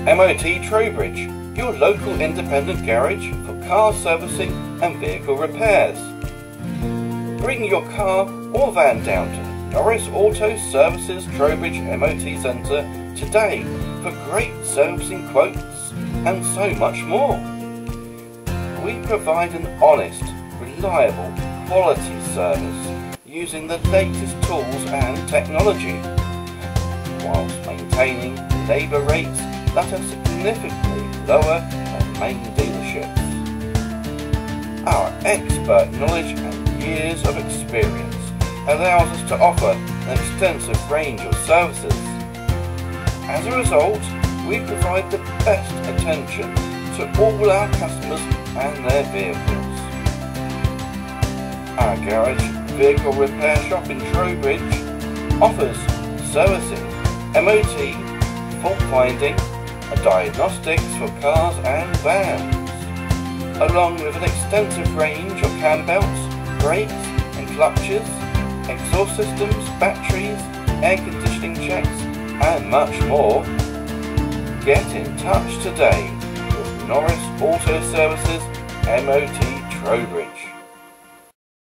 MOT Trowbridge, your local independent garage for car servicing and vehicle repairs. Bring your car or van down to Norris Auto Services Trowbridge MOT Centre today for great servicing quotes and so much more. We provide an honest, reliable, quality service using the latest tools and technology, whilst maintaining labour rates that are significantly lower than main dealerships. Our expert knowledge and years of experience allows us to offer an extensive range of services. As a result, we provide the best attention to all our customers and their vehicles. Our garage vehicle repair shop in Trowbridge offers servicing, MOT, fault finding, diagnostics for cars and vans, along with an extensive range of Cambelts, brakes and clutches, exhaust systems, batteries, air conditioning checks and much more. Get in touch today with Norris Auto Services MOT Trowbridge.